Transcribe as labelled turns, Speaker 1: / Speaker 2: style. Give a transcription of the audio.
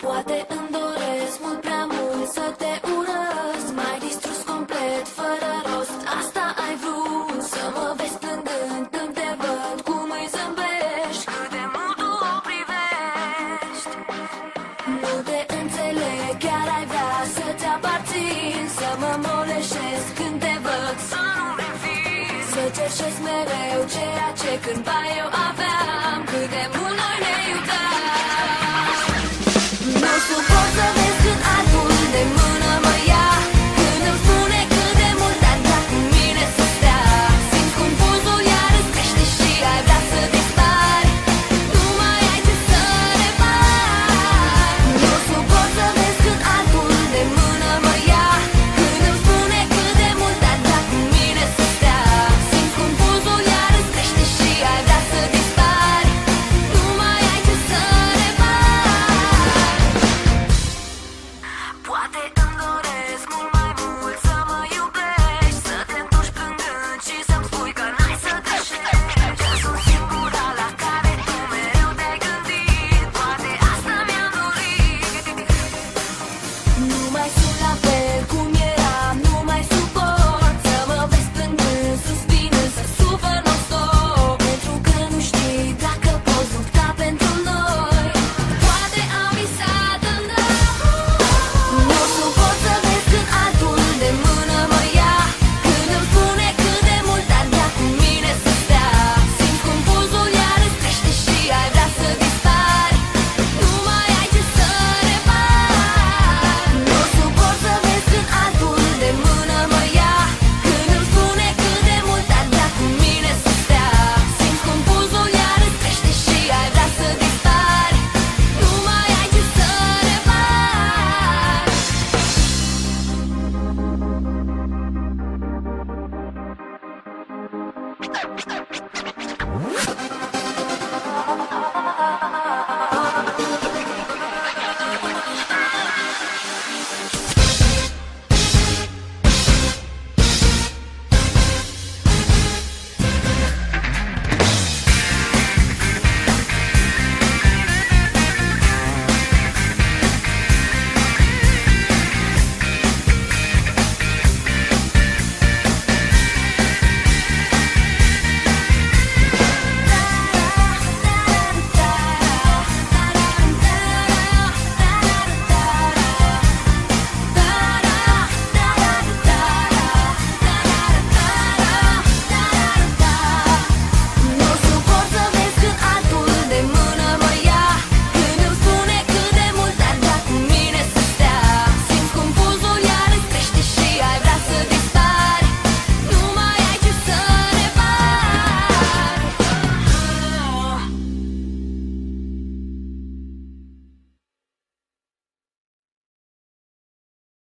Speaker 1: Poate îmi doresc mult prea mult să te urăsc. M-ai distrus complet, fără rost. Asta ai vrut, să mă vezi plângând când te văd, cum îi zâmbești, cât de mult tu o privești. Nu te înțeleg, chiar ai vrea să-ți aparțin, să mă moleșesc când te văd, să nu-mi refizi, să cerșesc mereu ceea ce cândva eu aveam, cât de mult noi ne iubeam. Nu suport să vezi când altul de mână mă ia, când îmi spune cât de mult ar vrea cu mine să stea. Simți cum pulsul iar îți crește și ai vrea să dispari, nu mai ai ce să repari. Nu suport să vezi când altul de mână mă ia, când îmi spune cât de mult ar vrea cu mine să stea. Simți cum pulsul iar îți crește și ai vrea să dispari, nu mai ai ce să repari. Poate îmi doresc mult mai mult să mă iubești, să te întorci plângând și să-mi spui că n-ai să greșești, că sunt singura la care tu mereu te-ai gândit. Poate asta mi-am dorit. Nu mai sunt la fel cum eram, nu mai suport să mă vezi plângând, suspinând, să sufăr non-stop, pentru că nu știi dacă poți lupta pentru noi. Poate am visat în nu suport să vezi când altul de mână mă ia, când îmi spune cât de mult ar vrea cu mine să stea. Simți cum pulsul iar îți crește și ai vrea să dispari, nu mai ai ce să repari. Nu suport să vezi când altul de mână mă ia, când îmi spune cât de mult ar vrea cu mine să stea. Simți cum pulsul iar îți crește și ai vrea să dispari, nu mai ai ce să repari.